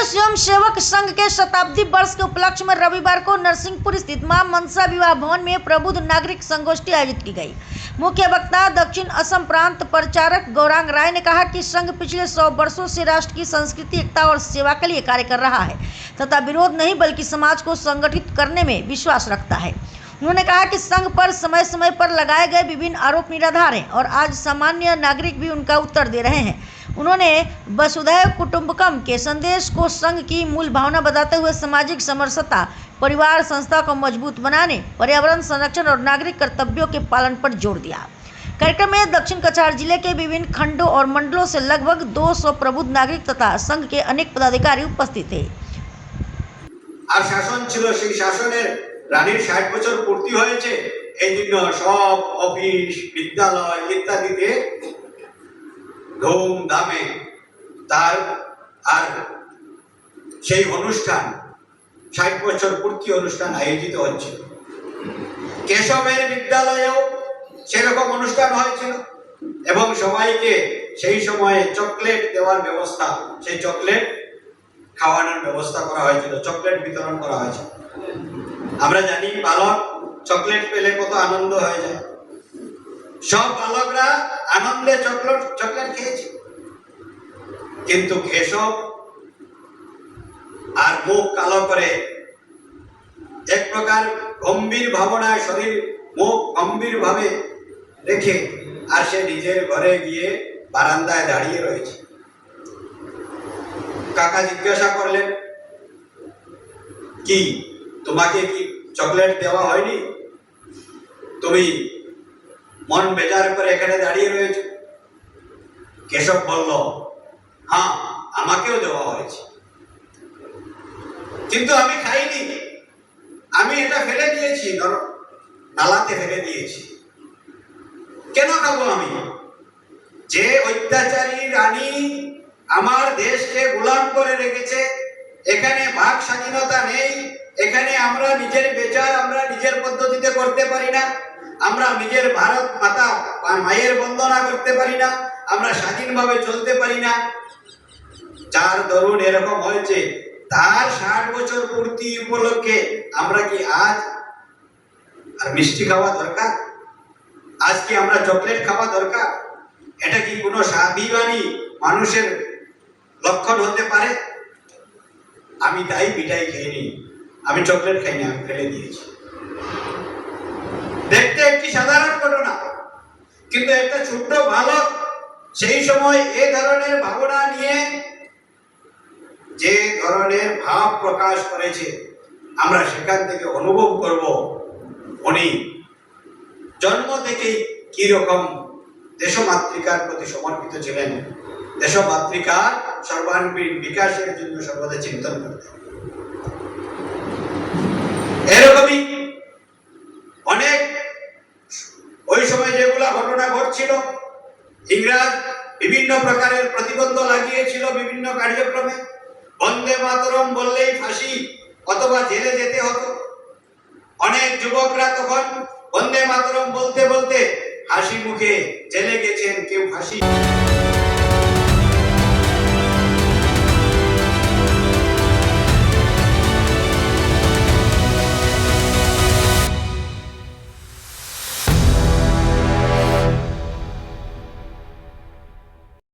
भारतीय स्वयंसेवक संघ के शताब्दी वर्ष के उपलक्ष्य में रविवार को नरसिंहपुर स्थित मां मनसा विवाह भवन में प्रबुद्ध नागरिक संगोष्ठी आयोजित की गई। मुख्य वक्ता दक्षिण असम प्रांत प्रचारक गौरांग राय ने कहा कि संघ पिछले 100 वर्षों से राष्ट्र की संस्कृति, एकता और सेवा के लिए कार्य कर रहा है तथा विरोध नहीं बल्कि समाज को संगठित करने में विश्वास रखता है। उन्होंने कहा कि संघ पर समय समय पर लगाए गए विभिन्न आरोप निराधार हैं और आज सामान्य नागरिक भी उनका उत्तर दे रहे हैं। उन्होंने वसुधैव कुटुंबकम के संदेश को संघ की मूल भावना बताते हुए सामाजिक समरसता, परिवार संस्था को मजबूत बनाने, पर्यावरण संरक्षण और नागरिक कर्तव्यों के पालन पर जोर दिया। कार्यक्रम में दक्षिण कछार जिले के विभिन्न खंडों और मंडलों से लगभग 200 प्रबुद्ध नागरिक तथा संघ के अनेक पदाधिकारी उपस्थित थे। আর শাসন ছিল, সেই শাসনের রানীর 60 বছর পূর্তি হয়েছে। এই জন্য সব অফিস, বিদ্যালয় ইত্যাদিতে ধুমধামে তার আর সেই অনুষ্ঠান 60 বছর পূর্তি অনুষ্ঠান আয়োজিত হচ্ছে। কেশবের বিদ্যালয়েও সেরকম অনুষ্ঠান হয়েছিল এবং সবাইকে সেই সময়ে চকলেট দেওয়ার ব্যবস্থা, সেই চকলেট খাওয়ানোর ব্যবস্থা করা হয়েছিল, চকলেট বিতরণ করা হয়েছিল। আমরা জানি বালক চকলেট পেলে কত আনন্দ হয়ে যায়। সব বালকরা আনন্দে চকলেট খেয়েছে, কিন্তু কেশব আর মুখ কালো করে এক প্রকার গম্ভীর ভাবনায় শরীর মুখ গম্ভীর ভাবে রেখে আর সে নিজের ঘরে গিয়ে বারান্দায় দাঁড়িয়ে রয়েছে। কাকা জিজ্ঞাসা করলেন, কি তোমাকে কি চকলেট দেওয়া হয়নি? তুমি মন বেজার করে এখানে দাঁড়িয়ে রয়েছে? কেশব বলল, হ্যাঁ আমাকেও দেওয়া হয়েছে, কিন্তু আমি খাইনি, আমি এটা ফেলে দিয়েছি, নালাতে ফেলে দিয়েছি। কেন খাবো আমি? যে অত্যাচারী রানী আমার দেশকে গোলাম করে রেখেছে, এখানে বাক স্বাধীনতা নেই, এখানে আমরা নিজের বিচার আমরা নিজের পদ্ধতিতে করতে পারি না, আমরা নিজের ভারত মাতা মায়ের বন্দনা করতে পারি না, আমরা স্বাধীনভাবে চলতে পারি না। যার দরুন এরকম হয়েছে, তার 60 বছর পূর্তি উপলক্ষে আমরা কি আজ আর মিষ্টি খাওয়া দরকার? আজ কি আমরা চকলেট খাওয়া দরকার? এটা কি কোনো স্বাভিমানী মানুষের লক্ষণ হতে পারে? আমি তাই মিঠাই খেয়ে আমি চকলেট খাইনি, আমি ফেলে দিয়েছি। দেখতে একটি সাধারণ ঘটনা, কিন্তু একটা ছোট্ট বালক সেই সময় এই ধরনের ভাবনা নিয়ে যে ধরনের ভাব প্রকাশ করেছে, আমরা সেখান থেকে অনুভব করব উনি জন্ম থেকেই কি রকম দেশমাতৃকার প্রতি সমর্পিত ছিলেন, দেশমাতৃকার সর্বাঙ্গীন বিকাশের জন্য সর্বদা চিন্তন করতেন। এরকমই অনেক ওই সময় যেগুলা ঘটনা ঘটছিল, ইংরেজ বিভিন্ন প্রকারের প্রতিবন্ধ লাগিয়েছিল বিভিন্ন কার্যক্রমে। বন্দে মাতরম বললেই ফাঁসি অথবা জেলে যেতে হতো। অনেক যুবকরা তখন বন্দে মাতরম বলতে বলতে হাসি মুখে জেলে গেছেন, কেউ ফাঁসি